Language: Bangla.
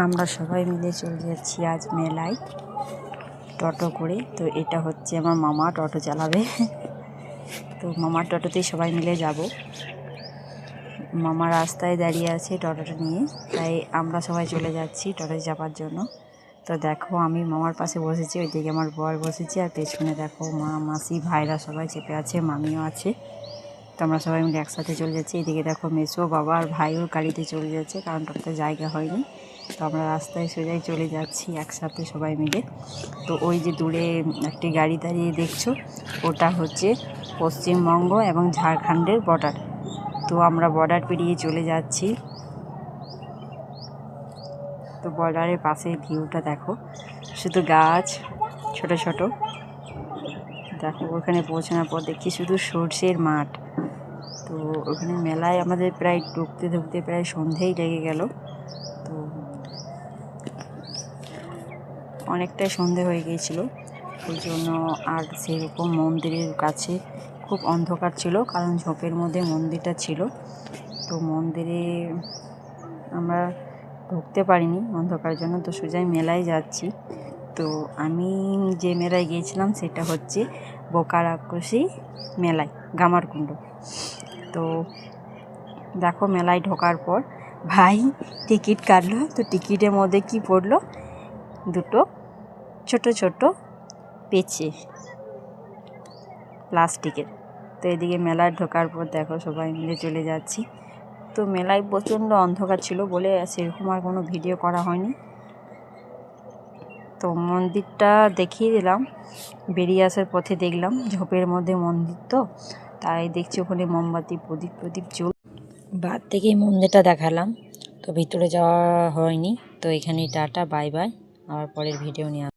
আমরা সবাই মিলে চলে যাচ্ছি আজ মেলায় টোটো করে। তো এটা হচ্ছে আমার মামা টোটো চালাবে। তো মামার টোটোতেই সবাই মিলে যাব। মামা রাস্তায় দাঁড়িয়ে আছে টোটোটা নিয়ে, তাই আমরা সবাই চলে যাচ্ছি টোটোয় যাবার জন্য। তো দেখো আমি মামার পাশে বসেছি, ওইদিকে আমার বর বসেছি, আর পেছনে দেখো মা মাসি ভাইরা সবাই চেপে আছে, মামিও আছে। তো আমরা সবাই মিলে একসাথে চলে যাচ্ছি। এদিকে দেখো মেসো বাবা আর ভাইও গাড়িতে চলে যাচ্ছে, কারণ টোটোতে জায়গা হয়নি। তো আমরা রাস্তায় সোজাই চলে যাচ্ছি একসাথে সবাই মিলে। তো ওই যে দূরে একটি গাড়ি দাঁড়িয়ে দেখছো, ওটা হচ্ছে পশ্চিমবঙ্গ এবং ঝাড়খণ্ডের বর্ডার। তো আমরা বর্ডার পেরিয়ে চলে যাচ্ছি। তো বর্ডারের পাশে ভিউটা দেখো, শুধু গাছ ছোট ছোট। দেখো ওখানে পৌঁছানোর পর দেখছি শুধু সর্ষের মাঠ। তো ওখানে মেলায় আমাদের প্রায় ঢুকতে ঢুকতে প্রায় সন্ধেই লেগে গেল। তো অনেকটাই সন্ধে হয়ে গিয়েছিল, ওই জন্য আর সেরকম মন্দিরের কাছে খুব অন্ধকার ছিল, কারণ ঝোপের মধ্যে মন্দিরটা ছিল। তো মন্দিরে আমরা ঢুকতে পারিনি অন্ধকারের জন্য। তো সোজাই মেলায় যাচ্ছি। তো আমি যে মেলায় গিয়েছিলাম সেটা হচ্ছে বোকারাকষি মেলায়, গামারকুণ্ড। তো দেখো মেলায় ঢোকার পর ভাই টিকিট কাটলো। তো টিকিটের মধ্যে কি পড়লো, দুটো ছোট ছোট পেঁচে প্লাস্টিকের। তো এদিকে মেলায় ঢোকার পর দেখো সবাই মিলে চলে যাচ্ছি। তো মেলায় প্রচণ্ড অন্ধকার ছিল বলে সেরকম আর কোনো ভিডিও করা হয়নি। তো মন্দিরটা দেখিয়ে দিলাম, বেরিয়ে আসার পথে দেখলাম ঝোপের মধ্যে মন্দির, তো তাই দেখছি ওখানে মোমবাতি প্রদীপ চল বাদ থেকেই মন্দিরটা দেখালাম। তো ভিতরে যাওয়া হয়নি। তো এখানেই টাটা, বাই বাই, আবার পরের ভিডিও নিয়ে